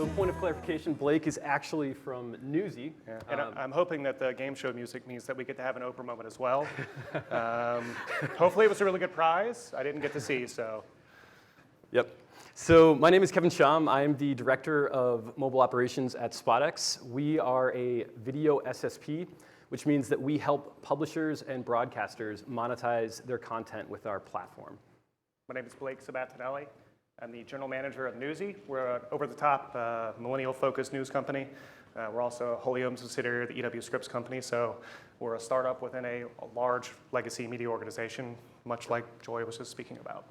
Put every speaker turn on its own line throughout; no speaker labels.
So point of clarification, Blake is actually from Newsy.
Yeah. And I'm hoping that the game show music means that we get to have an Oprah moment as well. Hopefully it was a really good prize. I didn't get to see, so.
Yep. So my name is Kevin Sham. I am the Director of Mobile Operations at SpotX. We are a video SSP, which means that we help publishers and broadcasters monetize their content with our platform.
My name is Blake Sabatinelli. I'm the General Manager of Newsy. We're an over-the-top, millennial-focused news company. We're also a wholly owned subsidiary of the EW Scripps company, so we're a startup within a large legacy media organization, much like Joy was just speaking about.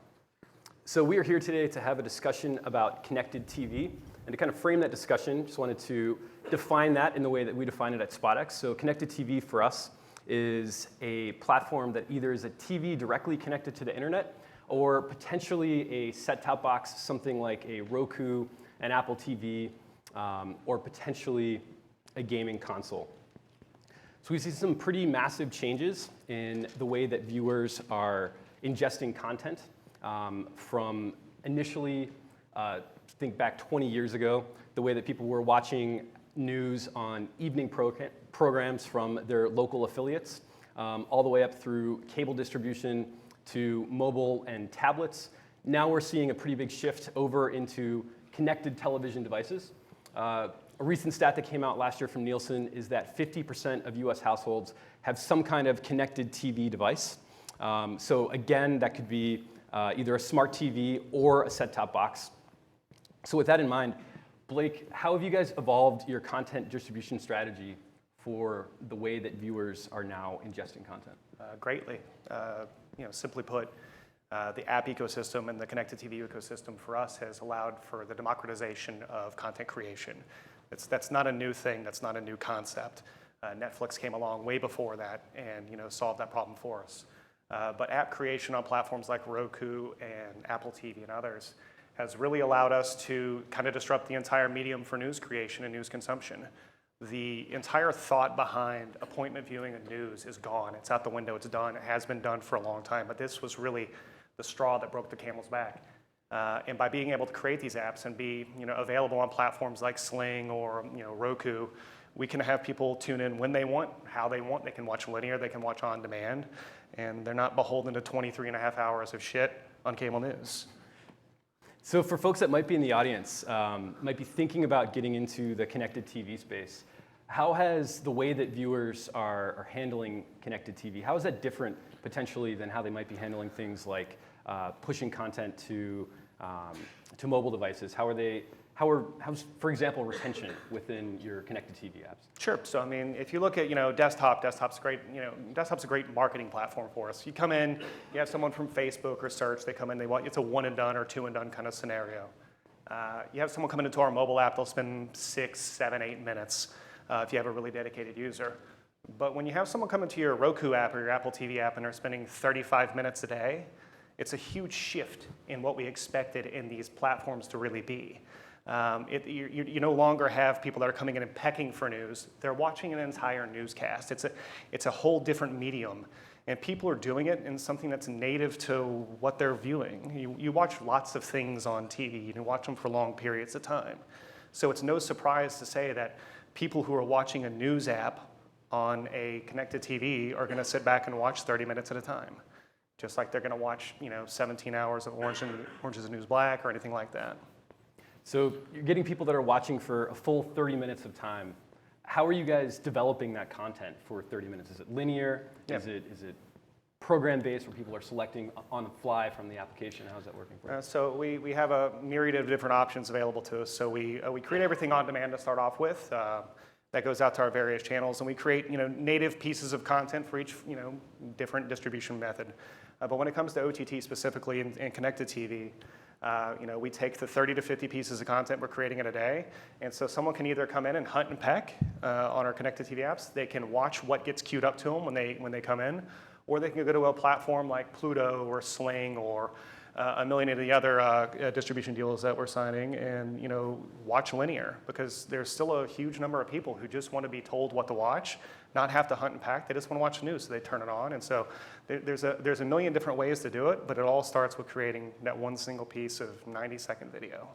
So we are here today to have a discussion about connected TV. And to kind of frame that discussion, just wanted to define that in the way that we define it at SpotX. So connected TV for us is a platform that either is a TV directly connected to the internet or potentially a set-top box, something like a Roku, an Apple TV, or potentially a gaming console. So we see some pretty massive changes in the way that viewers are ingesting content from initially, think back 20 years ago, the way that people were watching news on evening programs from their local affiliates, all the way up through cable distribution to mobile and tablets. Now we're seeing a pretty big shift over into connected television devices. A recent stat that came out last year from Nielsen is that 50% of US households have some kind of connected TV device. So again, that could be either a smart TV or a set-top box. So with that in mind, Blake, how have you guys evolved your content distribution strategy for the way that viewers are now ingesting content?
Greatly. Simply put, the app ecosystem and the connected TV ecosystem for us has allowed for the democratization of content creation. That's not a new thing. That's not a new concept. Netflix came along way before that and solved that problem for us. But app creation on platforms like Roku and Apple TV and others has really allowed us to kind of disrupt the entire medium for news creation and news consumption. The entire thought behind appointment viewing of news is gone. It's out the window. It's done. It has been done for a long time. But this was really the straw that broke the camel's back. And by being able to create these apps and be available on platforms like Sling or Roku, we can have people tune in when they want, how they want. They can watch linear. They can watch on demand. And they're not beholden to 23 and a half hours of shit on cable news.
So for folks that might be in the audience, might be thinking about getting into the connected TV space, how has the way that viewers are handling connected TV, how is that different potentially than how they might be handling things like pushing content to mobile devices? How's, for example, retention within your connected TV apps?
Sure. So I mean, if you look at desktop's great. Desktop's a great marketing platform for us. You come in, you have someone from Facebook or search. They come in, it's a one and done or two and done kind of scenario. You have someone coming into our mobile app, they'll spend 6, 7, 8 minutes if you have a really dedicated user. But when you have someone come into your Roku app or your Apple TV app and they're spending 35 minutes a day, it's a huge shift in what we expected in these platforms to really be. You no longer have people that are coming in and pecking for news. They're watching an entire newscast. It's a whole different medium. And people are doing it in something that's native to what they're viewing. You watch lots of things on TV. You can watch them for long periods of time. So it's no surprise to say that people who are watching a news app on a connected TV are going to sit back and watch 30 minutes at a time. Just like they're going to watch 17 hours of Orange is the New Black or anything like that.
So you're getting people that are watching for a full 30 minutes of time. How are you guys developing that content for 30 minutes? Is it linear?
Yep.
Is it program-based where people are selecting on the fly from the application? How's that working for you?
So we have a myriad of different options available to us. So we create everything on demand to start off with. That goes out to our various channels, and we create native pieces of content for each different distribution method. But when it comes to OTT specifically and connected TV, we take the 30 to 50 pieces of content we're creating in a day, and so someone can either come in and hunt and peck on our connected TV apps. They can watch what gets queued up to them when they come in, or they can go to a platform like Pluto or Sling or a million of the other distribution deals that we're signing and watch linear, because there's still a huge number of people who just want to be told what to watch, not have to hunt and pack. They just want to watch the news, so they turn it on. And so there's a million different ways to do it, but it all starts with creating that one single piece of 90-second video.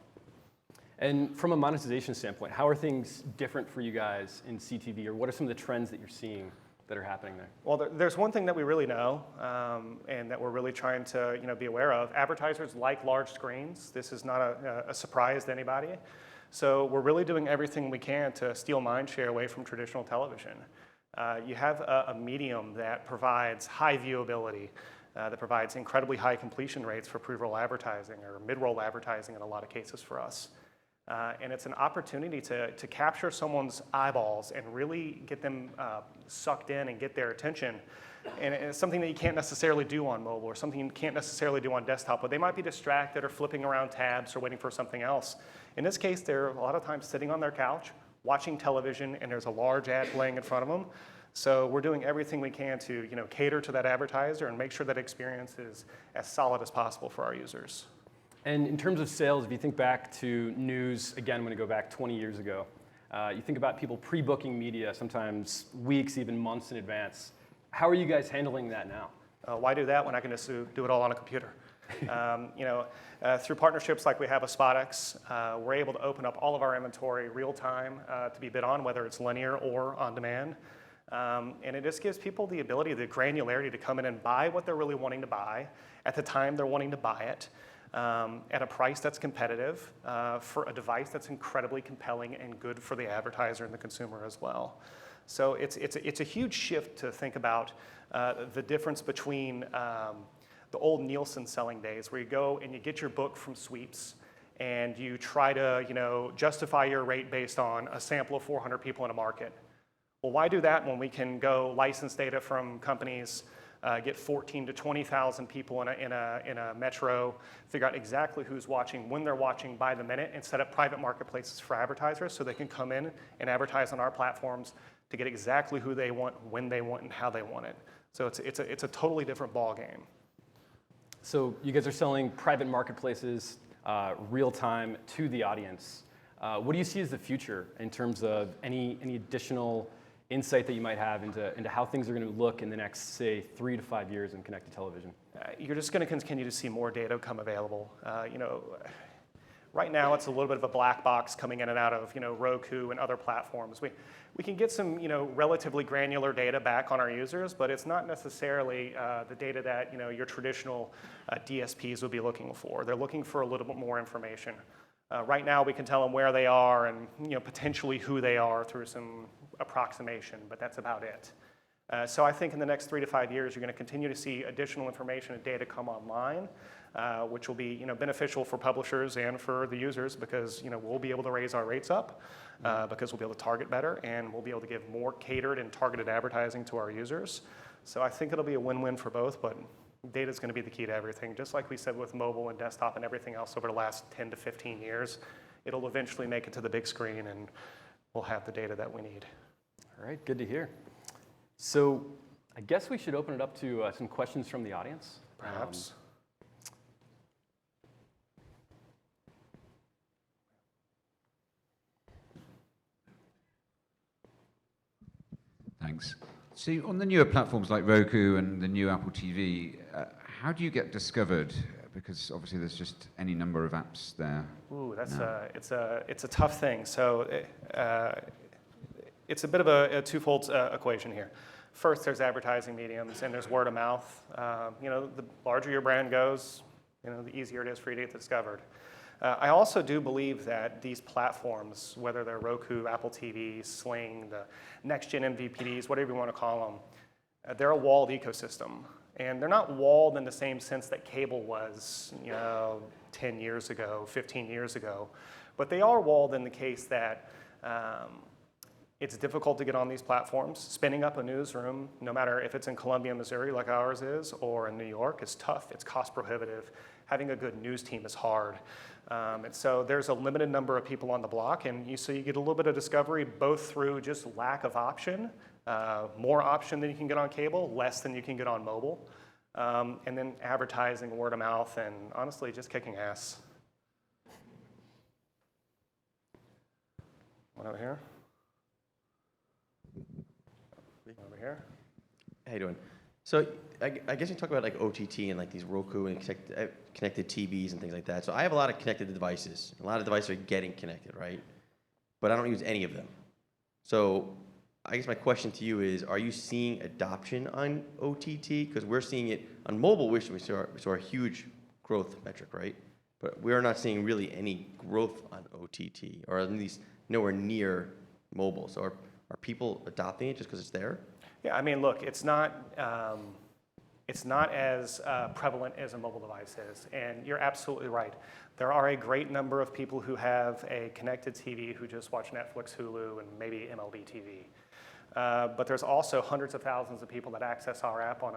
And from a monetization standpoint, how are things different for you guys in CTV, or what are some of the trends that you're seeing that are happening there?
Well, there's one thing that we really know, and that we're really trying to be aware of. Advertisers like large screens. This is not a surprise to anybody. So we're really doing everything we can to steal mind share away from traditional television. You have a medium that provides high viewability, that provides incredibly high completion rates for pre-roll advertising or mid-roll advertising in a lot of cases for us. And it's an opportunity to capture someone's eyeballs and really get them sucked in and get their attention. And it's something that you can't necessarily do on mobile, or something you can't necessarily do on desktop, but they might be distracted or flipping around tabs or waiting for something else. In this case, they're a lot of times sitting on their couch, watching television, and there's a large ad playing in front of them. So we're doing everything we can to cater to that advertiser and make sure that experience is as solid as possible for our users.
And in terms of sales, if you think back to news, again, I'm going to go back 20 years ago, you think about people pre-booking media, sometimes weeks, even months in advance. How are you guys handling that now?
Why do that when I can just do it all on a computer? Through partnerships like we have with SpotX, we're able to open up all of our inventory real time to be bid on, whether it's linear or on demand. And it just gives people the ability, the granularity to come in and buy what they're really wanting to buy at the time they're wanting to buy it. At a price that's competitive for a device that's incredibly compelling and good for the advertiser and the consumer as well. So it's a huge shift to think about the difference between the old Nielsen selling days, where you go and you get your book from sweeps and you try to justify your rate based on a sample of 400 people in a market. Well, why do that when we can go license data from companies, get 14 to 20,000 people in a metro, figure out exactly who's watching, when they're watching by the minute, and set up private marketplaces for advertisers so they can come in and advertise on our platforms to get exactly who they want, when they want, and how they want it. So it's a totally different ball game.
So you guys are selling private marketplaces real time to the audience. What do you see as the future in terms of any additional insight that you might have into how things are going to look in the next, say, 3 to 5 years in connected television?
You're just going to continue to see more data come available. Right now it's a little bit of a black box coming in and out of Roku and other platforms. We can get some relatively granular data back on our users, but it's not necessarily the data that your traditional DSPs would be looking for. They're looking for a little bit more information. Right now we can tell them where they are and potentially who they are through some approximation, but that's about it. So I think in the next 3 to 5 years, you're going to continue to see additional information and data come online, which will be beneficial for publishers and for the users, because we'll be able to raise our rates up, because we'll be able to target better, and we'll be able to give more catered and targeted advertising to our users. So I think it'll be a win-win for both, but data is going to be the key to everything. Just like we said with mobile and desktop and everything else over the last 10 to 15 years, it'll eventually make it to the big screen, and we'll have the data that we need.
All right, good to hear. So I guess we should open it up to some questions from the audience.
Perhaps.
Thanks. So on the newer platforms like Roku and the new Apple TV, how do you get discovered? Because obviously there's just any number of apps there.
Ooh, it's a tough thing. So it's a bit of a twofold equation here. First, there's advertising mediums, and there's word of mouth. The larger your brand goes, the easier it is for you to get discovered. I also do believe that these platforms, whether they're Roku, Apple TV, Sling, the next-gen MVPDs, whatever you want to call them, they're a walled ecosystem. And they're not walled in the same sense that cable was, 10 years ago, 15 years ago. But they are walled in the case that it's difficult to get on these platforms. Spinning up a newsroom, no matter if it's in Columbia, Missouri, like ours is, or in New York, is tough. It's cost prohibitive. Having a good news team is hard. And so there's a limited number of people on the block, and so you get a little bit of discovery both through just lack of option, more option than you can get on cable, less than you can get on mobile, and then advertising, word of mouth, and honestly, just kicking ass. One over here. Over here.
How you doing? So I guess you talk about like OTT and like these Roku and connected TVs and things like that. So I have a lot of connected devices. A lot of devices are getting connected, right? But I don't use any of them. So I guess my question to you is, are you seeing adoption on OTT? Because we're seeing it on mobile, we saw a huge growth metric, right? But we're not seeing really any growth on OTT, or at least nowhere near mobile. So are people adopting it just because it's there?
Yeah, I mean, look, it's not as prevalent as a mobile device is, and you're absolutely right. There are a great number of people who have a connected TV who just watch Netflix, Hulu, and maybe MLB TV. But there's also hundreds of thousands of people that access our app on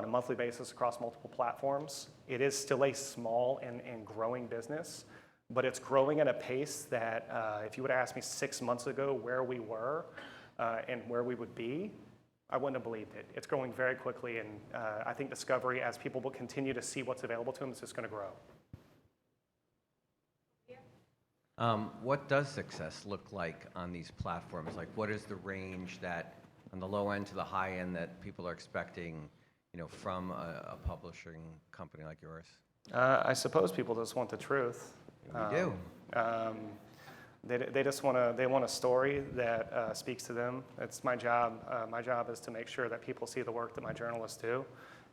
a monthly basis across multiple platforms. It is still a small and growing business, but it's growing at a pace that if you would have asked me 6 months ago where we were and where we would be, I wouldn't have believed it. It's growing very quickly, and I think discovery, as people will continue to see what's available to them, is just going to grow.
What does success look like on these platforms? Like, what is the range that, on the low end to the high end, that people are expecting, from a publishing company like yours?
I suppose people just want the truth.
We do.
They just want a story that speaks to them. It's my job. My job is to make sure that people see the work that my journalists do,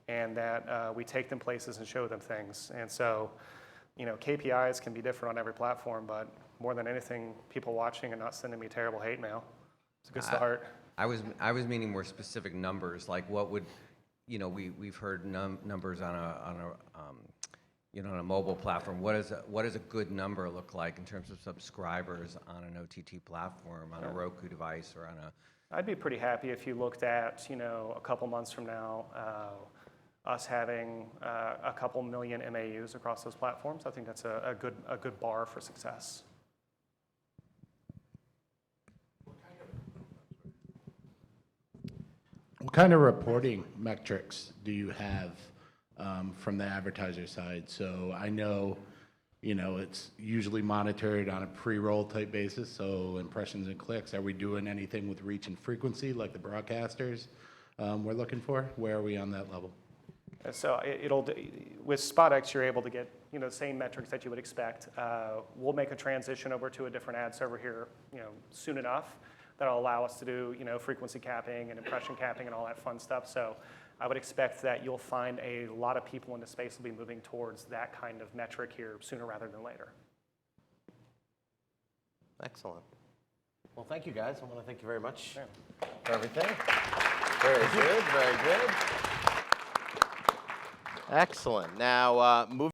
and that we take them places and show them things. And so, KPIs can be different on every platform, but more than anything, people watching and not sending me terrible hate mail. It's a good start.
I was meaning more specific numbers. Like, what would, we've heard numbers on a mobile platform. What does a good number look like in terms of subscribers on an OTT platform, on a Roku device, or on a?
I'd be pretty happy if you looked at, a couple months from now, us having a couple million MAUs across those platforms. I think that's a good bar for success.
What kind of reporting metrics do you have from the advertiser side? So I know, it's usually monitored on a pre-roll type basis, so impressions and clicks. Are we doing anything with reach and frequency like the broadcasters we're looking for? Where are we on that level?
So with SpotX, you're able to get the same metrics that you would expect. We'll make a transition over to a different ad server here soon enough that'll allow us to do frequency capping and impression capping and all that fun stuff. So I would expect that you'll find a lot of people in the space will be moving towards that kind of metric here sooner rather than later.
Excellent. Well, thank you guys. I want to thank you very much
Yeah.
for everything. Very good, very good. Excellent. Now, moving